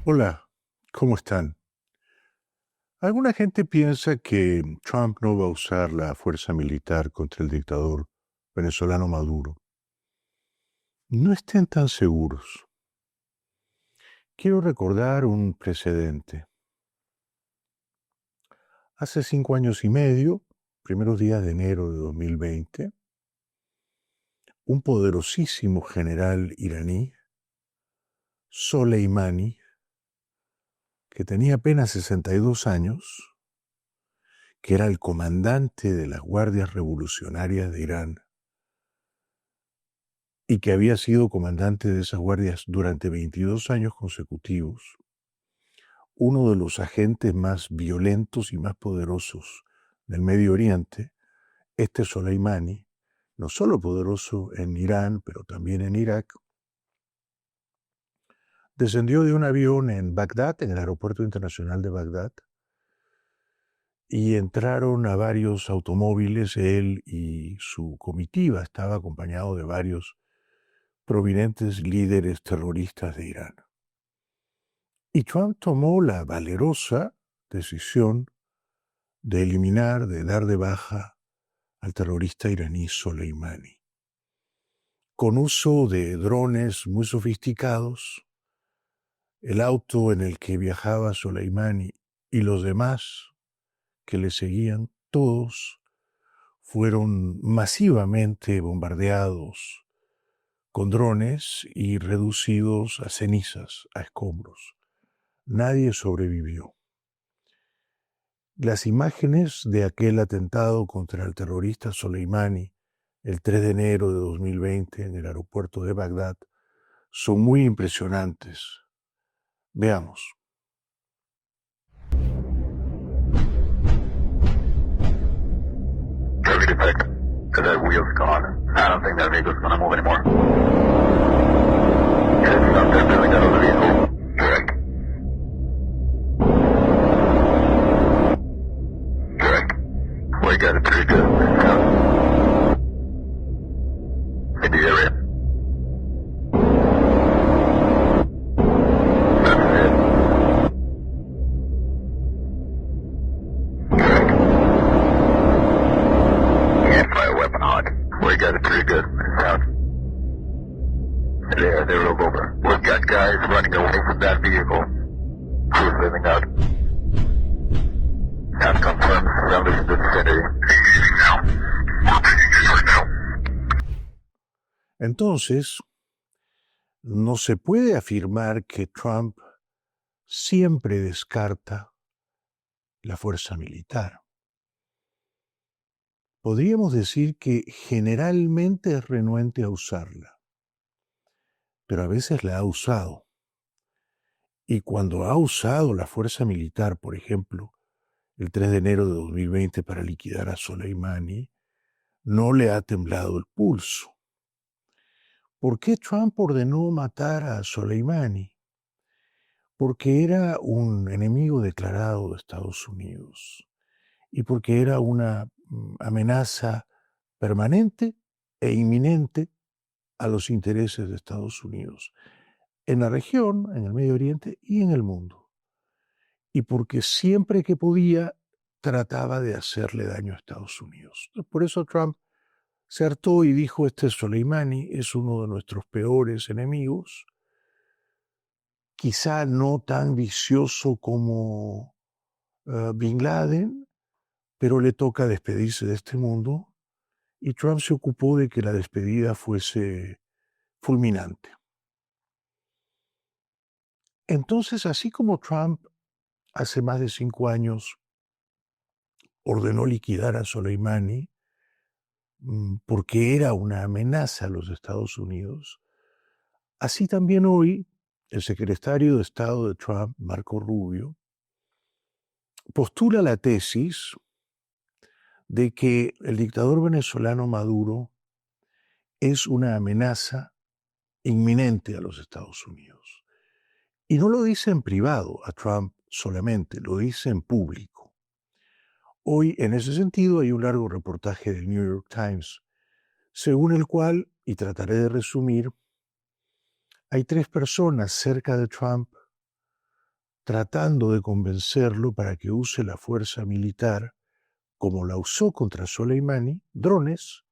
Hola, ¿cómo están? Alguna gente piensa que Trump no va a usar la fuerza militar contra el dictador venezolano Maduro. No estén tan seguros. Quiero recordar un precedente. Hace 5 años y medio, primeros días de enero de 2020, un poderosísimo general iraní, Soleimani, que tenía apenas 62 años, que era el comandante de las Guardias Revolucionarias de Irán, y que había sido comandante de esas guardias durante 22 años consecutivos, uno de los agentes más violentos y más poderosos del Medio Oriente, este Soleimani, no solo poderoso en Irán, pero también en Irak, descendió de un avión en Bagdad, en el aeropuerto internacional de Bagdad, y entraron a varios automóviles. Él y su comitiva estaba acompañado de varios prominentes líderes terroristas de Irán. Y Trump tomó la valerosa decisión de eliminar, de dar de baja al terrorista iraní Soleimani. Con uso de drones muy sofisticados, el auto en el que viajaba Soleimani y los demás que le seguían, todos fueron masivamente bombardeados con drones y reducidos a cenizas, a escombros. Nadie sobrevivió. Las imágenes de aquel atentado contra el terrorista Soleimani el 3 de enero de 2020 en el aeropuerto de Bagdad son muy impresionantes. Veamos. Heavy detect. That wheel's gone. I don't think that vehicle's gonna move anymore. It's not there building out of the vehicle. Correct. Correct. We got it pretty good. In the area. That's it. Correct. Can't fire a weapon on it. We got it pretty good. South. There, they rolled over. We've got guys running away from that vehicle. Who's living out? Have confirmed surroundings in the vicinity. Engaging now. We're engaging right now. Entonces, no se puede afirmar que Trump siempre descarta la fuerza militar. Podríamos decir que generalmente es renuente a usarla, pero a veces la ha usado. Y cuando ha usado la fuerza militar, por ejemplo, el 3 de enero de 2020 para liquidar a Soleimani, no le ha temblado el pulso. ¿Por qué Trump ordenó matar a Soleimani? Porque era un enemigo declarado de Estados Unidos y porque era una amenaza permanente e inminente a los intereses de Estados Unidos en la región, en el Medio Oriente y en el mundo. Y porque siempre que podía trataba de hacerle daño a Estados Unidos. Por eso Trump se hartó y dijo: este Soleimani es uno de nuestros peores enemigos, quizá no tan vicioso como Bin Laden, pero le toca despedirse de este mundo, y Trump se ocupó de que la despedida fuese fulminante. Entonces, así como Trump hace más de 5 años ordenó liquidar a Soleimani porque era una amenaza a los Estados Unidos, así también hoy el secretario de Estado de Trump, Marco Rubio, postula la tesis de que el dictador venezolano Maduro es una amenaza inminente a los Estados Unidos. Y no lo dice en privado a Trump solamente, lo dice en público. Hoy, en ese sentido, hay un largo reportaje del New York Times, según el cual, y trataré de resumir, hay 3 personas cerca de Trump tratando de convencerlo para que use la fuerza militar, como la usó contra Soleimani, drones,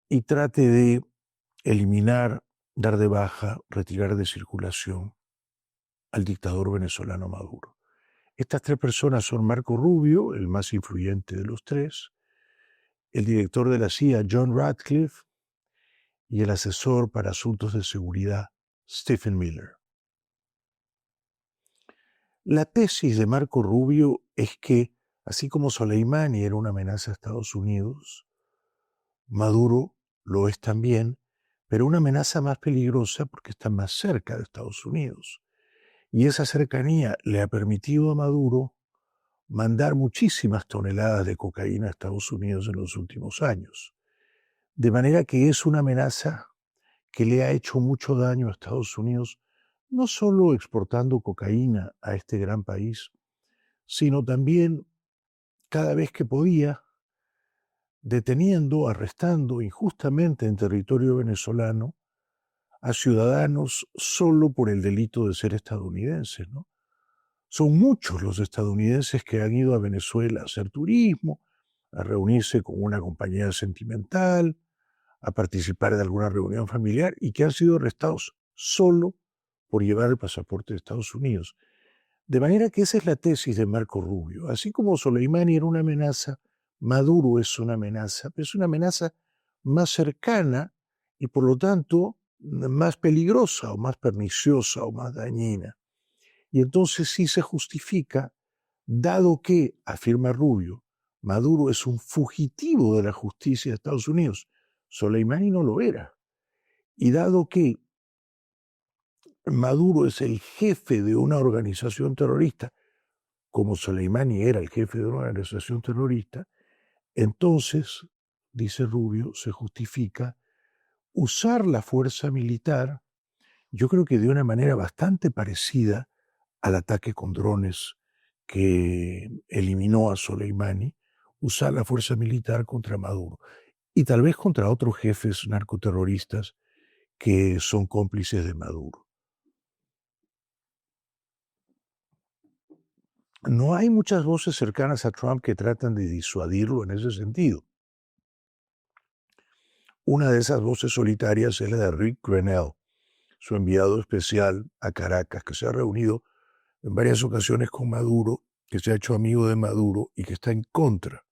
y trate de eliminar, dar de baja, retirar de circulación al dictador venezolano Maduro. Estas tres personas son Marco Rubio, el más influyente de los tres, el director de la CIA, John Ratcliffe, y el asesor para asuntos de seguridad, Stephen Miller. La tesis de Marco Rubio es que, así como Soleimani era una amenaza a Estados Unidos, Maduro lo es también, pero una amenaza más peligrosa porque está más cerca de Estados Unidos. Y esa cercanía le ha permitido a Maduro mandar muchísimas toneladas de cocaína a Estados Unidos en los últimos años. De manera que es una amenaza que le ha hecho mucho daño a Estados Unidos, no solo exportando cocaína a este gran país, sino también cada vez que podía, deteniendo, arrestando injustamente en territorio venezolano a ciudadanos solo por el delito de ser estadounidenses, ¿no? Son muchos los estadounidenses que han ido a Venezuela a hacer turismo, a reunirse con una compañía sentimental, a participar de alguna reunión familiar y que han sido arrestados solo por llevar el pasaporte de Estados Unidos. De manera que esa es la tesis de Marco Rubio. Así como Soleimani era una amenaza, Maduro es una amenaza, pero es una amenaza más cercana y por lo tanto más peligrosa o más perniciosa o más dañina. Y entonces sí se justifica, dado que, afirma Rubio, Maduro es un fugitivo de la justicia de Estados Unidos. Soleimani no lo era. Y dado que Maduro es el jefe de una organización terrorista, como Soleimani era el jefe de una organización terrorista, entonces, dice Rubio, se justifica usar la fuerza militar, yo creo que de una manera bastante parecida al ataque con drones que eliminó a Soleimani, usar la fuerza militar contra Maduro y tal vez contra otros jefes narcoterroristas que son cómplices de Maduro. No hay muchas voces cercanas a Trump que tratan de disuadirlo en ese sentido. Una de esas voces solitarias es la de Rick Grenell, su enviado especial a Caracas, que se ha reunido en varias ocasiones con Maduro, que se ha hecho amigo de Maduro y que está en contra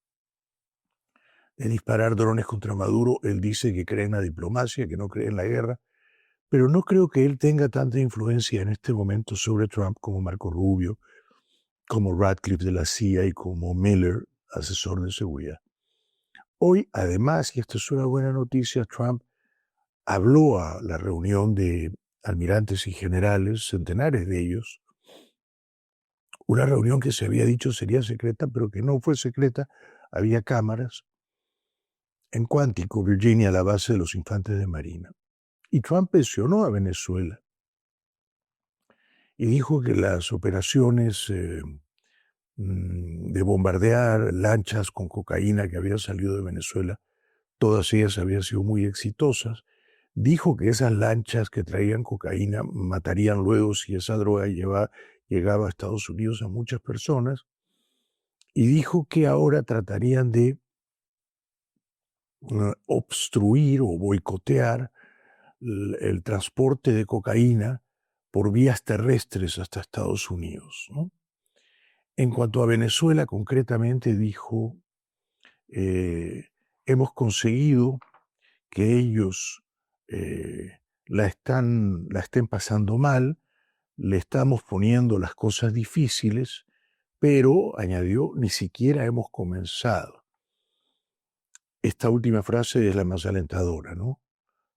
de disparar drones contra Maduro. Él dice que cree en la diplomacia, que no cree en la guerra, pero no creo que él tenga tanta influencia en este momento sobre Trump como Marco Rubio, como Ratcliffe de la CIA y como Miller, asesor de seguridad. Hoy, además, y esto es una buena noticia, Trump habló a la reunión de almirantes y generales, centenares de ellos, una reunión que se había dicho sería secreta, pero que no fue secreta, había cámaras en Quantico, Virginia, la base de los infantes de Marina. Y Trump presionó a Venezuela y dijo que las operaciones de bombardear lanchas con cocaína que habían salido de Venezuela, todas ellas habían sido muy exitosas. Dijo que esas lanchas que traían cocaína matarían luego, si esa droga llegaba a Estados Unidos, a muchas personas. Y dijo que ahora tratarían de obstruir o boicotear el transporte de cocaína por vías terrestres hasta Estados Unidos, ¿no? En cuanto a Venezuela, concretamente dijo, hemos conseguido que ellos la estén pasando mal, le estamos poniendo las cosas difíciles, pero, añadió, ni siquiera hemos comenzado. Esta última frase es la más alentadora, ¿no?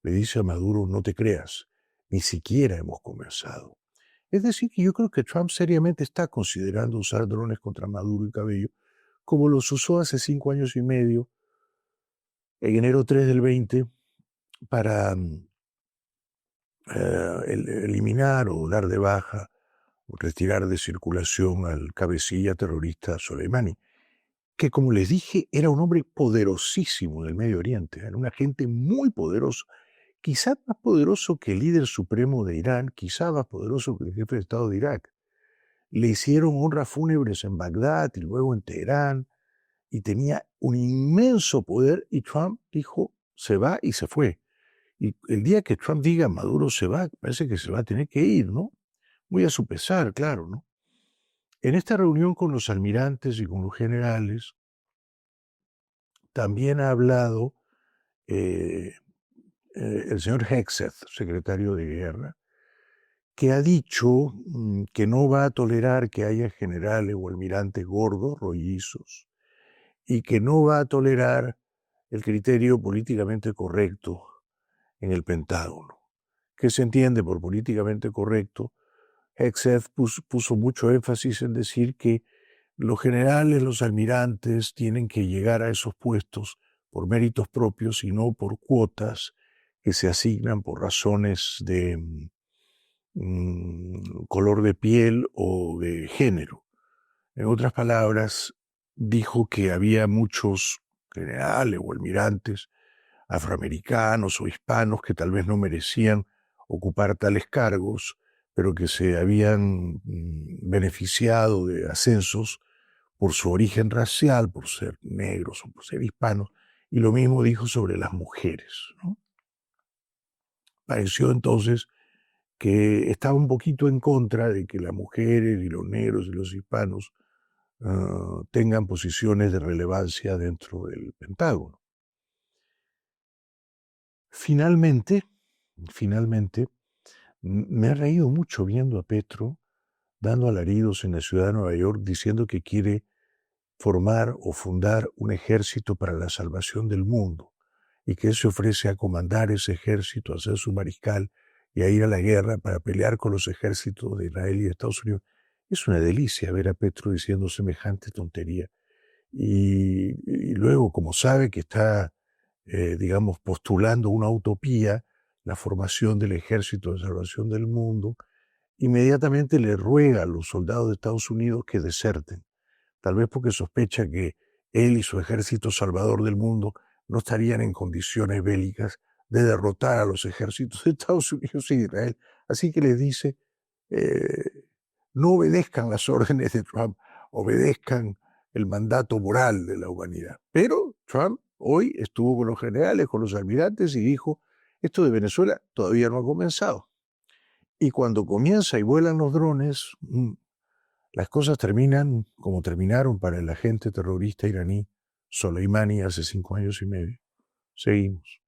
Le dice a Maduro, no te creas, ni siquiera hemos comenzado. Es decir, que yo creo que Trump seriamente está considerando usar drones contra Maduro y Cabello, como los usó hace 5 años y medio, en enero 3 del 20, para eliminar o dar de baja o retirar de circulación al cabecilla terrorista Soleimani, que, como les dije, era un hombre poderosísimo del Medio Oriente, era un agente muy poderoso, quizá más poderoso que el líder supremo de Irán, quizá más poderoso que el jefe de Estado de Irak. le hicieron honras fúnebres en Bagdad y luego en Teherán, y tenía un inmenso poder, y Trump dijo, se va, y se fue. Y el día que Trump diga Maduro se va, parece que se va a tener que ir, ¿no? Muy a su pesar, claro, ¿no? En esta reunión con los almirantes y con los generales, también ha hablado el señor Hegseth, secretario de Guerra, que ha dicho que no va a tolerar que haya generales o almirantes gordos, rollizos, y que no va a tolerar el criterio políticamente correcto en el Pentágono. ¿Qué se entiende por políticamente correcto? Hegseth puso mucho énfasis en decir que los generales, los almirantes tienen que llegar a esos puestos por méritos propios y no por cuotas que se asignan por razones de color de piel o de género. En otras palabras, dijo que había muchos generales o almirantes afroamericanos o hispanos que tal vez no merecían ocupar tales cargos, pero que se habían beneficiado de ascensos por su origen racial, por ser negros o por ser hispanos, y lo mismo dijo sobre las mujeres, ¿no? Pareció entonces que estaba un poquito en contra de que las mujeres y los negros y los hispanos tengan posiciones de relevancia dentro del Pentágono. Finalmente, me ha reído mucho viendo a Petro dando alaridos en la ciudad de Nueva York diciendo que quiere formar o fundar un ejército para la salvación del mundo y que él se ofrece a comandar ese ejército, a ser su mariscal y a ir a la guerra para pelear con los ejércitos de Israel y de Estados Unidos. Es una delicia ver a Petro diciendo semejante tontería. Y luego, como sabe que está, digamos, postulando una utopía, la formación del ejército de salvación del mundo, inmediatamente le ruega a los soldados de Estados Unidos que deserten, tal vez porque sospecha que él y su ejército salvador del mundo no estarían en condiciones bélicas de derrotar a los ejércitos de Estados Unidos y de Israel. Así que les dice, no obedezcan las órdenes de Trump, obedezcan el mandato moral de la humanidad. Pero Trump hoy estuvo con los generales, con los almirantes y dijo, esto de Venezuela todavía no ha comenzado. Y cuando comienza y vuelan los drones, las cosas terminan como terminaron para el agente terrorista iraní Soleimani hace 5 años y medio. Seguimos.